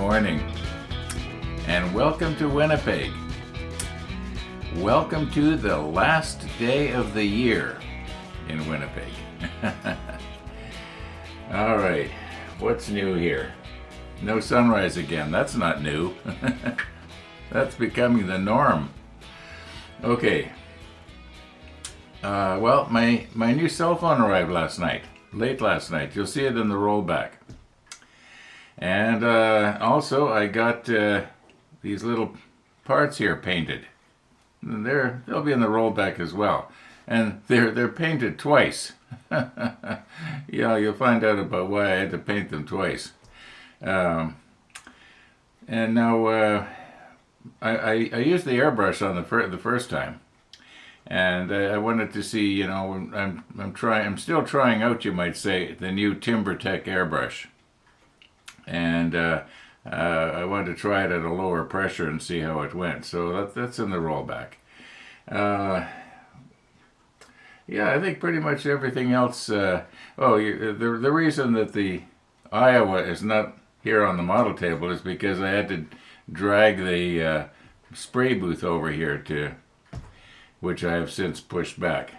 morning, and welcome to Winnipeg. Welcome to the last day of the year in Winnipeg. All right, what's new here? No sunrise again. That's not new. That's becoming the norm. Okay. Well, my new cell phone arrived late last night. You'll see it in the rollback. And also, I got these little parts here painted. They'll be in the rollback as well, and they're painted twice. Yeah, you'll find out about why I had to paint them twice. And now I used the airbrush on the first time, and I wanted to see. You know, I'm still trying out, you might say, the new TimberTech airbrush. And I wanted to try it at a lower pressure and see how it went. So that's in the rollback. Yeah, I think pretty much everything else. The reason that the Iowa is not here on the model table is because I had to drag the spray booth over here which I have since pushed back.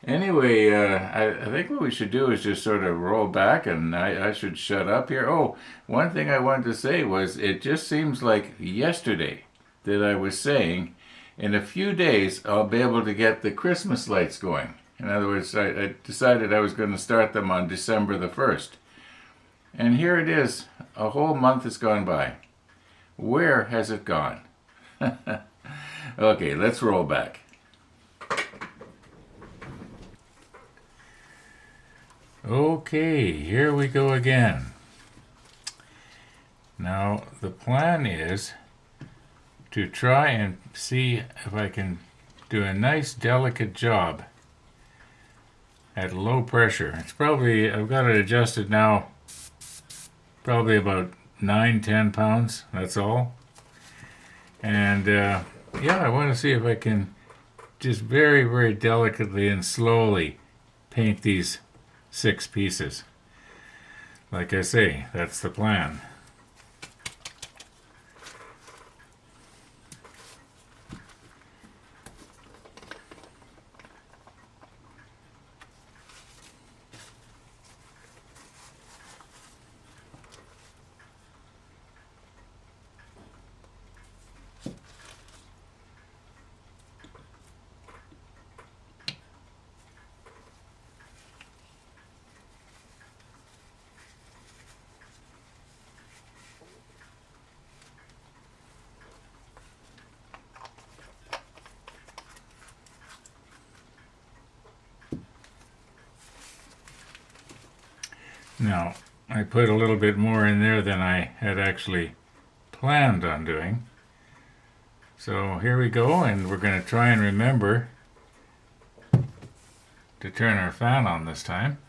Anyway, I think what we should do is just sort of roll back, and I should shut up here. Oh, one thing I wanted to say was it just seems like yesterday that I was saying in a few days I'll be able to get the Christmas lights going. In other words, I decided I was going to start them on December the 1st. And here it is. A whole month has gone by. Where has it gone? Okay, let's roll back. Okay, here we go again. Now, the plan is to try and see if I can do a nice, delicate job at low pressure. I've got it adjusted now, probably about 9-10 pounds, that's all. And yeah, I want to see if I can just very, very delicately and slowly paint these 6 pieces. Like I say, that's the plan. Now, I put a little bit more in there than I had actually planned on doing. So here we go, and we're going to try and remember to turn our fan on this time.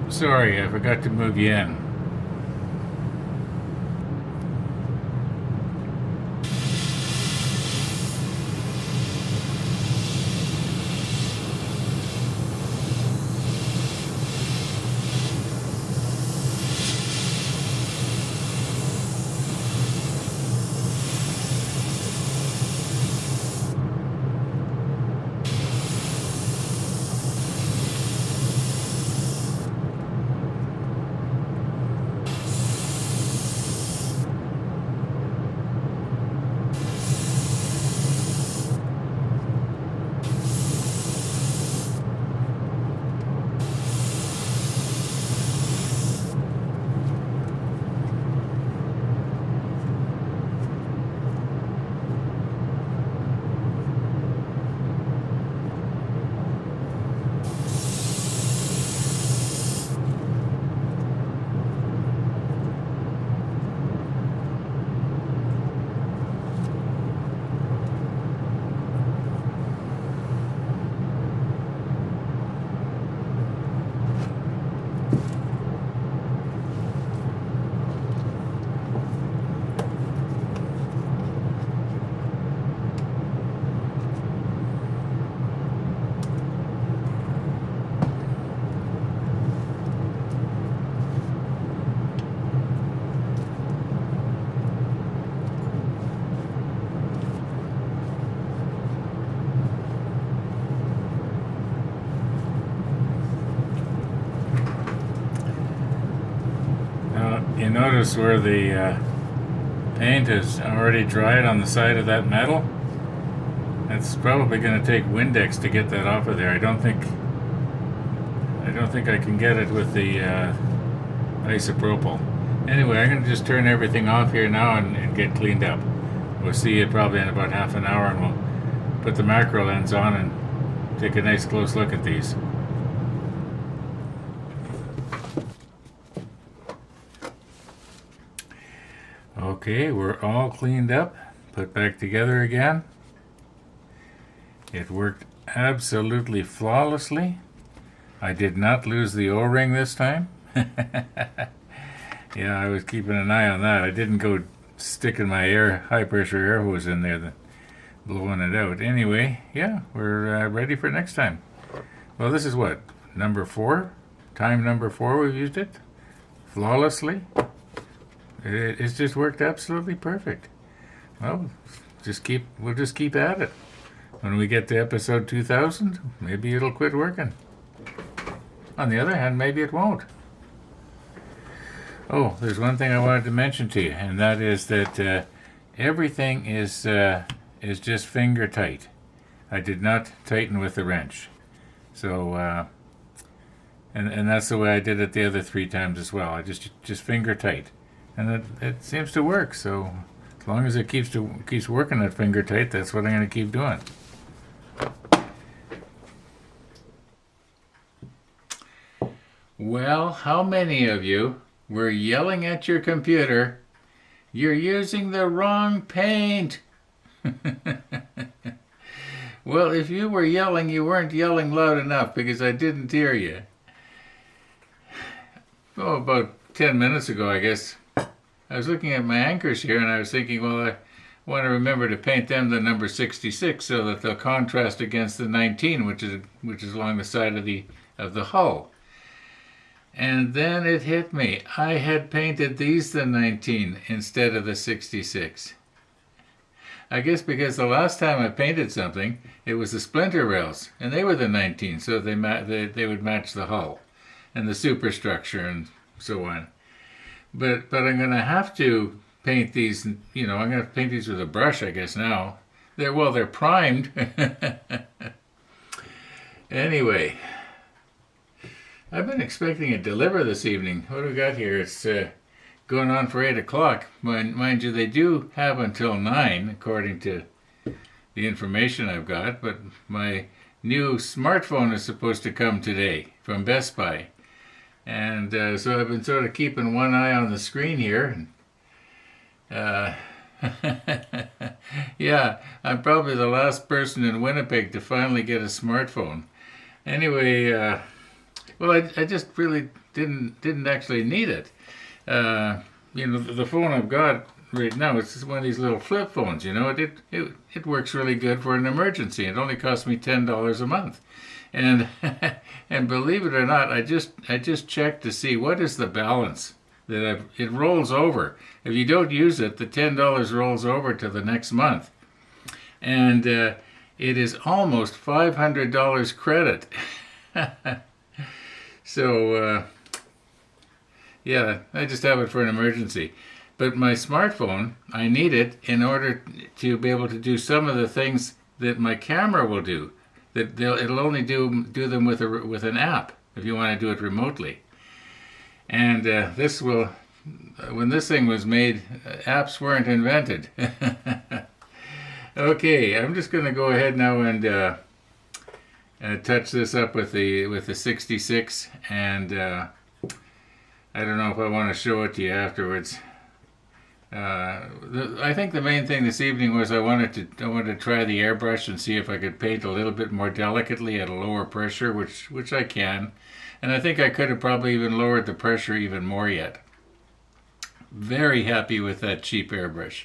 Sorry, I forgot to move you in. You notice where the paint is already dried on the side of that metal? It's probably going to take Windex to get that off of there. I don't think I can get it with the isopropyl. Anyway, I'm going to just turn everything off here now and get cleaned up. We'll see you probably in about half an hour, and we'll put the macro lens on and take a nice close look at these. Okay, we're all cleaned up, put back together again. It worked absolutely flawlessly. I did not lose the O-ring this time. Yeah, I was keeping an eye on that. I didn't go sticking my high pressure air hose in there, blowing it out. Anyway, yeah, we're ready for next time. Well, this is what, number 4? Time number 4 we've used it flawlessly. It's just worked absolutely perfect. Well, we'll just keep at it. When we get to episode 2000, maybe it'll quit working. On the other hand, maybe it won't. Oh, there's one thing I wanted to mention to you, and that is that everything is just finger tight. I did not tighten with the wrench. So, and that's the way I did it the other 3 times as well. I just finger tight. And it seems to work, so as long as it keeps working at finger tight, that's what I'm going to keep doing. Well, how many of you were yelling at your computer, "You're using the wrong paint"? Well, if you were yelling, you weren't yelling loud enough because I didn't hear you. Oh, about 10 minutes ago, I guess, I was looking at my anchors here and I was thinking, well, I want to remember to paint them the number 66 so that they'll contrast against the 19, which is along the side of the hull. And then it hit me. I had painted these the 19 instead of the 66. I guess because the last time I painted something, it was the splinter rails, and they were the 19, so they would match the hull and the superstructure and so on. But I'm going to have to paint these, I'm going to have to paint these with a brush, I guess, now. They're primed. Anyway, I've been expecting a deliver this evening. What do we got here? It's going on for 8 o'clock. Mind you, they do have until 9, according to the information I've got, but my new smartphone is supposed to come today from Best Buy. And so I've been sort of keeping one eye on the screen here. Yeah, I'm probably the last person in Winnipeg to finally get a smartphone. Anyway, well, I just really didn't actually need it. The phone I've got right now, it's just one of these little flip phones. It works really good for an emergency. It only costs me $10 a month. And and believe it or not, I just checked to see what is the balance that it rolls over. If you don't use it, the $10 rolls over to the next month, and it is almost $500 credit. So yeah, I just have it for an emergency. But my smartphone, I need it in order to be able to do some of the things that my camera will do. That it'll only do them with an app if you want to do it remotely. And when this thing was made, apps weren't invented. Okay, I'm just going to go ahead now and touch this up with the 66, and I don't know if I want to show it to you afterwards. I think the main thing this evening was I wanted to try the airbrush and see if I could paint a little bit more delicately at a lower pressure, which I can. And I think I could have probably even lowered the pressure even more yet. Very happy with that cheap airbrush.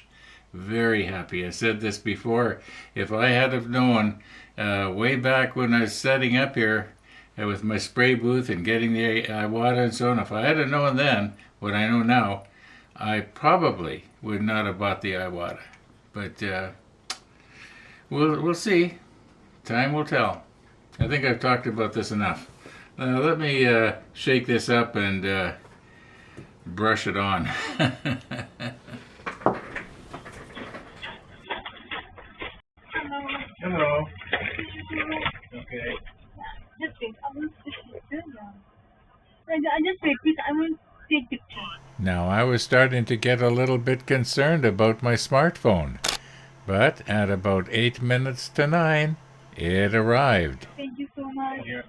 Very happy. I said this before. If I had have known way back when I was setting up here with my spray booth and getting the Iwata and so on, if I had have known then what I know now, I probably would not have bought the Iwata. But we'll see. Time will tell. I think I've talked about this enough. Let me shake this up and brush it on. Hello. Okay. Just wait. I will take picture. Yeah. Just wait, please. I will take picture. Now, I was starting to get a little bit concerned about my smartphone, but at about 8 minutes to 9, it arrived. Thank you so much. Here.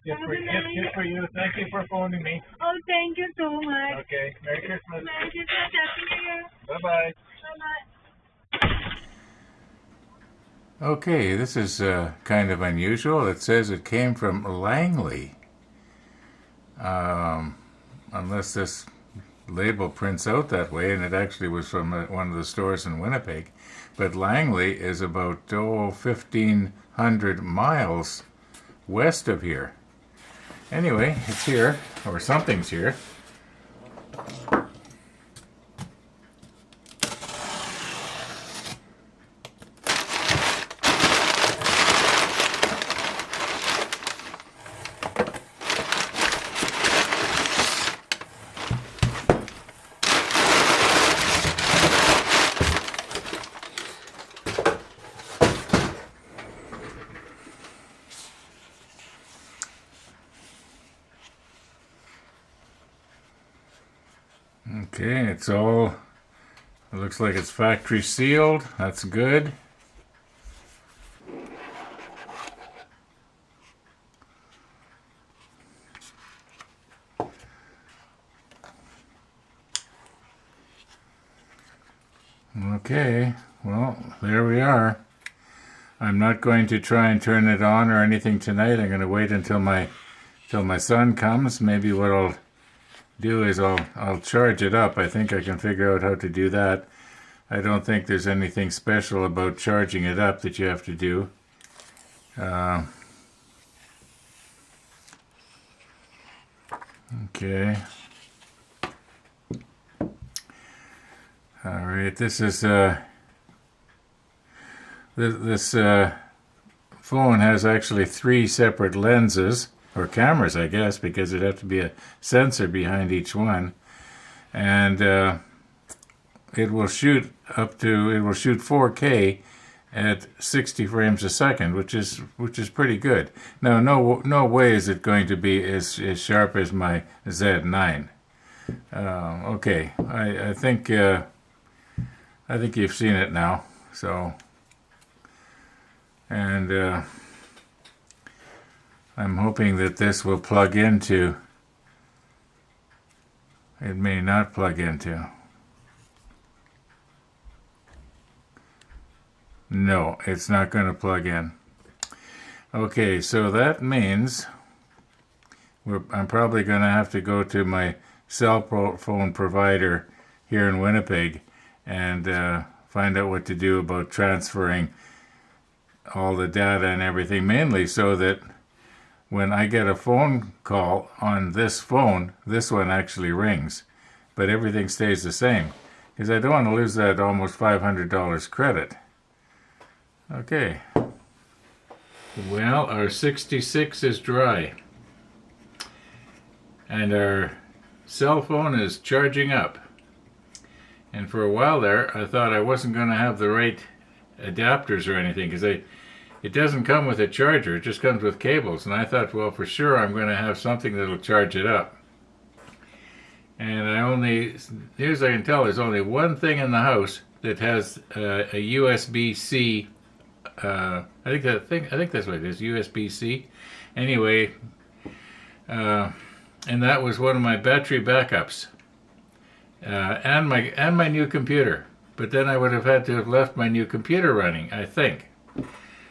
Have a good night. Just for you. Thank you for phoning me. Oh, thank you so much. Okay. Merry Christmas. Merry Christmas. Happy New Year. Bye-bye. Bye-bye. Okay, this is kind of unusual. It says it came from Langley. Unless this label prints out that way, and it actually was from one of the stores in Winnipeg. But Langley is about 1,500 miles west of here. Anyway, it's here, or something's here. Okay, it looks like it's factory sealed. That's good. Okay, well, there we are. I'm not going to try and turn it on or anything tonight. I'm going to wait until my son comes. Maybe what I'll do is I'll charge it up. I think I can figure out how to do that. I don't think there's anything special about charging it up that you have to do. Okay. All right. This is this phone has actually 3 separate lenses. Or cameras, I guess, because it'd have to be a sensor behind each one, and it will shoot 4K at 60 frames a second, which is pretty good. Now, no way is it going to be as sharp as my Z9. Okay, I think you've seen it now. So, and I'm hoping that this will plug into. It may not plug into. No, it's not going to plug in. Okay, so that means I'm probably going to have to go to my cell phone provider here in Winnipeg and find out what to do about transferring all the data and everything, mainly so that when I get a phone call on this phone, this one actually rings, but everything stays the same, because I don't want to lose that almost $500 credit. Okay. Well, our 66 is dry, and our cell phone is charging up. And for a while there, I thought I wasn't going to have the right adapters or anything, because it doesn't come with a charger, it just comes with cables. And I thought, well, for sure I'm going to have something that'll charge it up. And here's I can tell, there's only one thing in the house that has a USB-C. I think that's what it is, USB-C. Anyway, and that was one of my battery backups, and my new computer. But then I would have had to have left my new computer running, I think.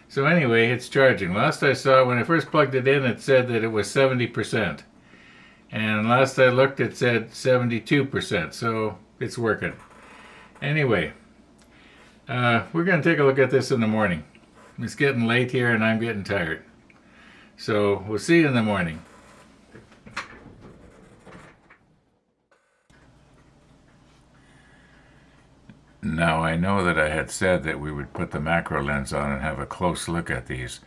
So anyway, it's charging. Last I saw, when I first plugged it in, it said that it was 70%. And last I looked, it said 72%. So it's working. Anyway, we're going to take a look at this in the morning. It's getting late here and I'm getting tired. So we'll see you in the morning. Now, I know that I had said that we would put the macro lens on and have a close look at these.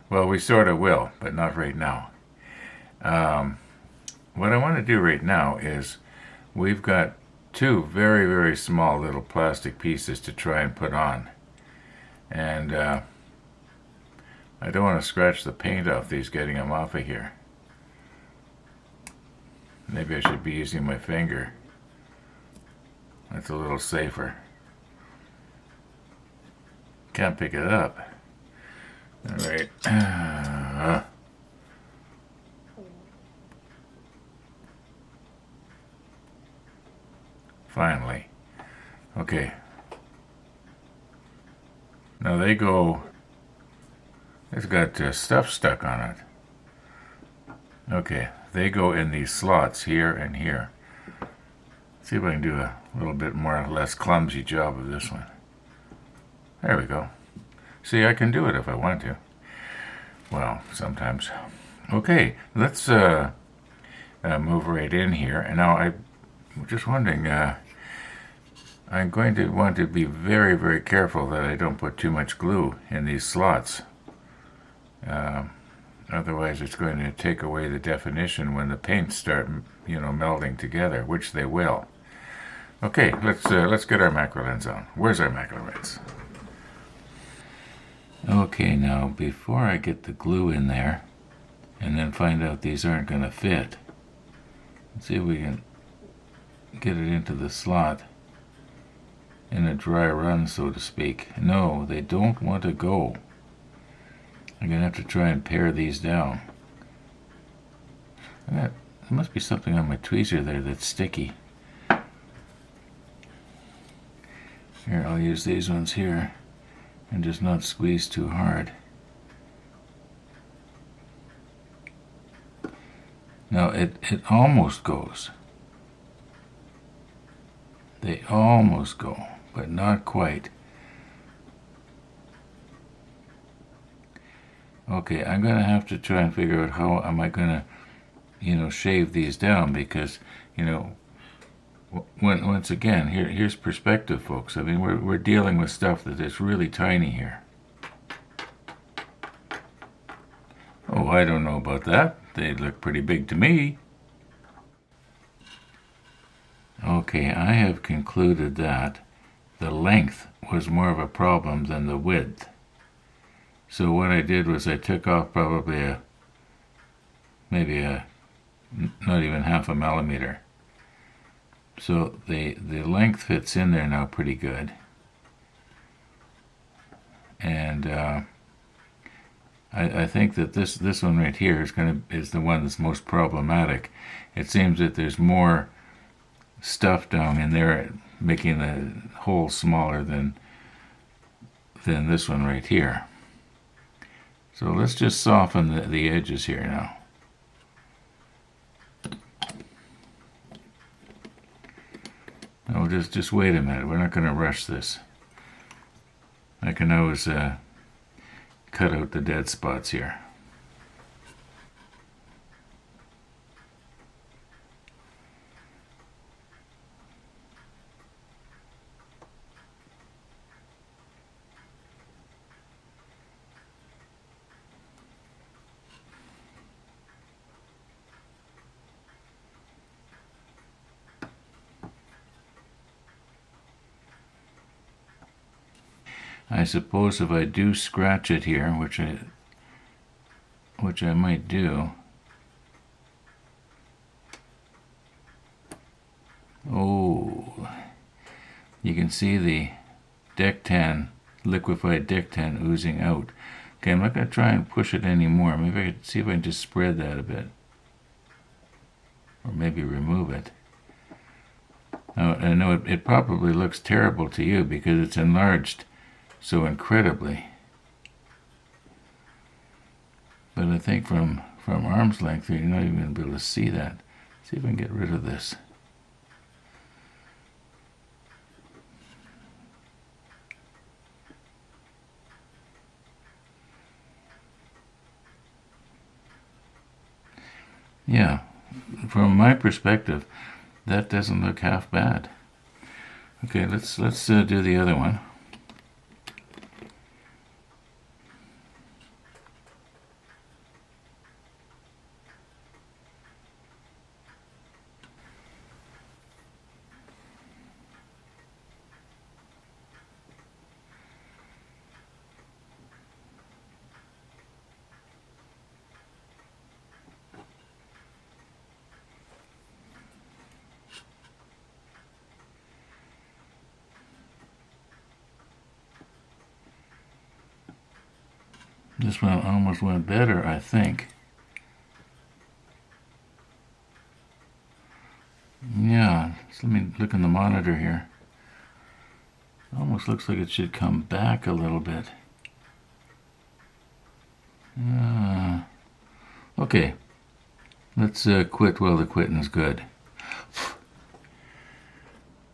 Well, we sort of will, but not right now. What I want to do right now is we've got two very, very small little plastic pieces to try and put on. And I don't want to scratch the paint off these getting them off of here. Maybe I should be using my finger. That's a little safer. Can't pick it up. Alright. Finally. Okay. Now they go... It's got stuff stuck on it. Okay. They go in these slots here and here. See if I can do a little bit more or less clumsy job of this one. There we go. See, I can do it if I want to. Well, sometimes. Okay, let's move right in here. And now I'm just wondering, I'm going to want to be very, very careful that I don't put too much glue in these slots. Otherwise, it's going to take away the definition when the paints start, melding together, which they will. Okay, let's get our macro lens on. Where's our macro lens? Okay, now before I get the glue in there, and then find out these aren't going to fit, let's see if we can get it into the slot in a dry run, so to speak. No, they don't want to go. I'm going to have to try and pare these down. There must be something on my tweezer there that's sticky. Here, I'll use these ones here and just not squeeze too hard. Now, it almost goes. They almost go, but not quite. Okay, I'm going to have to try and figure out how am I going to, shave these down, because, once again, here's perspective, folks. I mean, we're dealing with stuff that is really tiny here. Oh, I don't know about that. They look pretty big to me. Okay, I have concluded that the length was more of a problem than the width. So what I did was I took off probably maybe not even half a millimeter. So the length fits in there now pretty good. And I think that this one right here is the one that's most problematic. It seems that there's more stuff down in there making the hole smaller than this one right here. So let's just soften the edges here now. No, just wait a minute. We're not going to rush this. I can always cut out the dead spots here. I suppose if I do scratch it here, which I might do. Oh, you can see the deck tan, liquefied deck tan oozing out. Okay, I'm not going to try and push it anymore. Maybe I can see if I can just spread that a bit. Or maybe remove it. Now, I know it probably looks terrible to you because it's enlarged so incredibly. But I think from arm's length, you're not even going to be able to see that. See if I can get rid of this. Yeah, from my perspective, that doesn't look half bad. Okay, let's do the other one. This one almost went better, I think. Yeah, so let me look in the monitor here. Almost looks like it should come back a little bit. Okay, let's quit while the quitting's good.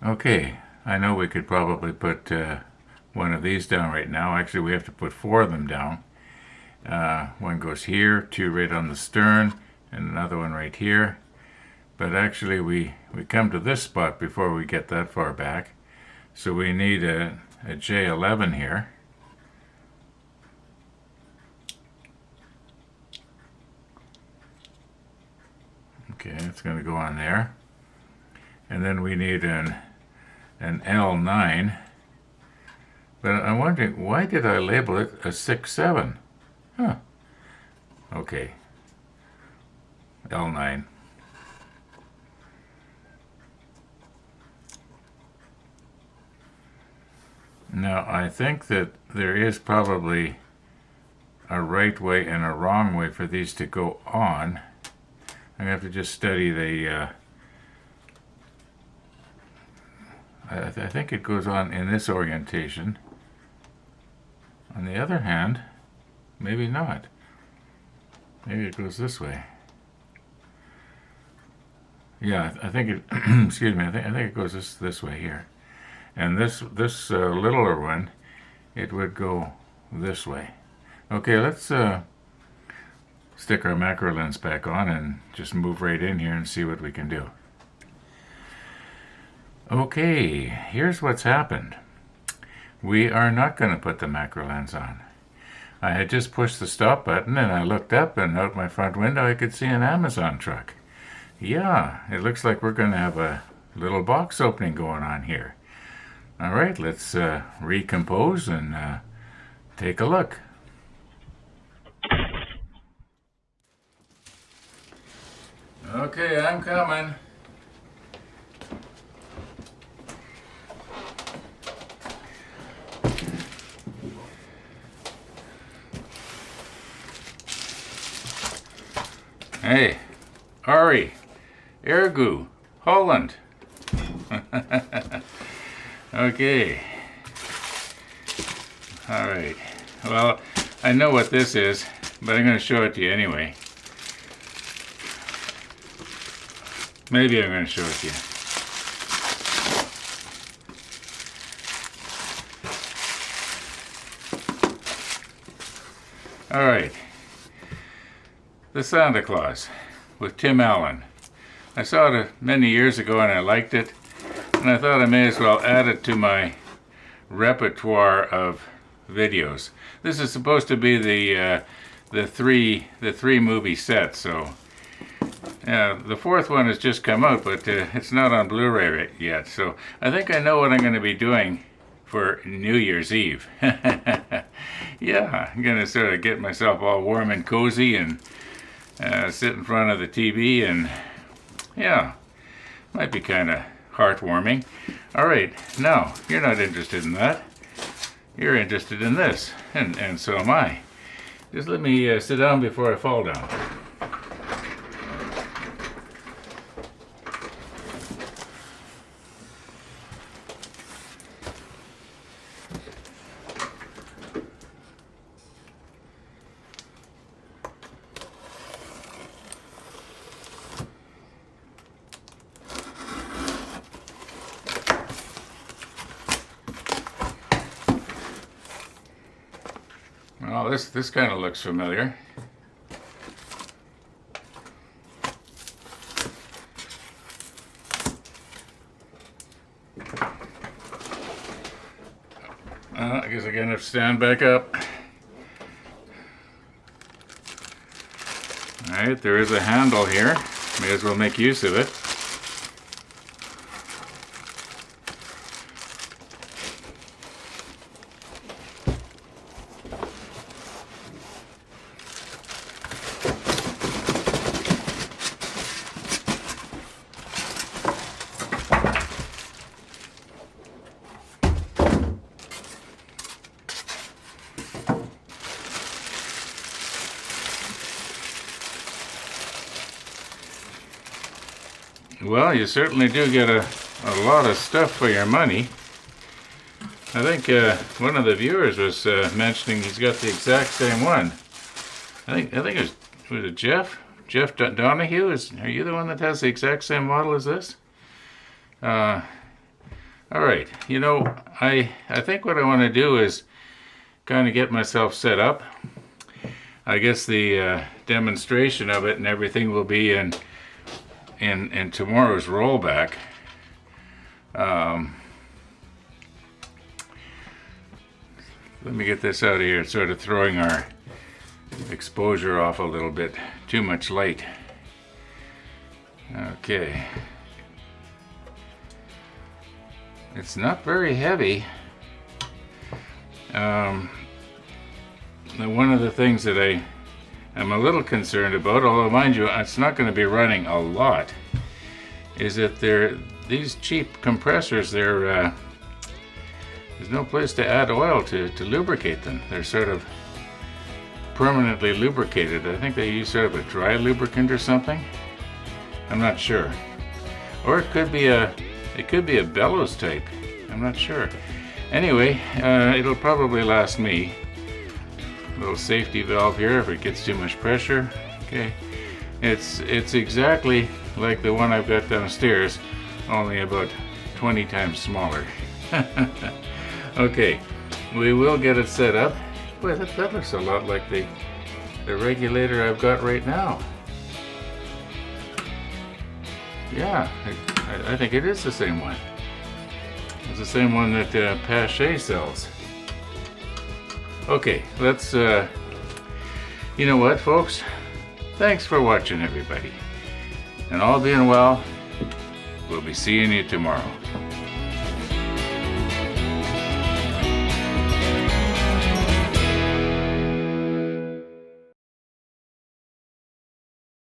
Okay, I know we could probably put one of these down right now. Actually, we have to put 4 of them down. One goes here, 2 right on the stern, and another one right here. But actually, we come to this spot before we get that far back. So we need a J11 here. Okay, it's going to go on there. And then we need an L9. But I'm wondering, why did I label it a 6-7? Huh. Okay. L9. Now, I think that there is probably a right way and a wrong way for these to go on. I'm going to have to just study the... I think it goes on in this orientation. On the other hand, maybe not. Maybe it goes this way. Yeah, I think it... excuse me, I think it goes this way here. And this littler one, it would go this way. Okay, let's stick our macro lens back on and just move right in here and see what we can do. Okay, here's what's happened. We are not going to put the macro lens on. I had just pushed the stop button and I looked up, and out my front window I could see an Amazon truck. Yeah, it looks like we're going to have a little box opening going on here. All right, let's recompose and take a look. Okay, I'm coming. Hey, Ari, Ergu, Holland. Okay. All right. Well, I know what this is, but I'm going to show it to you anyway. Maybe I'm going to show it to you. All right. The Santa Claus with Tim Allen. I saw it many years ago and I liked it, and I thought I may as well add it to my repertoire of videos. This is supposed to be the three movie set, so the 4th one has just come out, but it's not on Blu-ray yet. So I think I know what I'm going to be doing for New Year's Eve. Yeah, I'm going to sort of get myself all warm and cozy and sit in front of the TV, and yeah, might be kind of heartwarming. All right, now, you're not interested in that. You're interested in this, and so am I. Just let me sit down before I fall down. Well, this kind of looks familiar. I guess I'm gonna have to stand back up. Alright, there is a handle here. May as well make use of it. Well, you certainly do get a lot of stuff for your money. I think one of the viewers was mentioning he's got the exact same one. I think it was Jeff? Jeff Donahue? Are you the one that has the exact same model as this? All right. You know, I think what I want to do is kind of get myself set up. I guess the demonstration of it and everything will be in tomorrow's rollback. Let me get this out of here. It's sort of throwing our exposure off a little bit. Too much light. Okay. It's not very heavy. Now one of the things that I'm a little concerned about, although mind you, it's not going to be running a lot, is that these cheap compressors, there's no place to add oil to lubricate them. They're sort of permanently lubricated. I think they use sort of a dry lubricant or something. I'm not sure. Or it could be a bellows type. I'm not sure. Anyway, it'll probably last me. Little safety valve here if it gets too much pressure. Okay, it's exactly like the one I've got downstairs, only about 20 times smaller. Okay, we will get it set up. Boy, that looks a lot like the regulator I've got right now. Yeah, I think it is the same one. It's the same one that Pache sells. Okay, let's, you know what, folks? Thanks for watching, everybody. And all being well, we'll be seeing you tomorrow.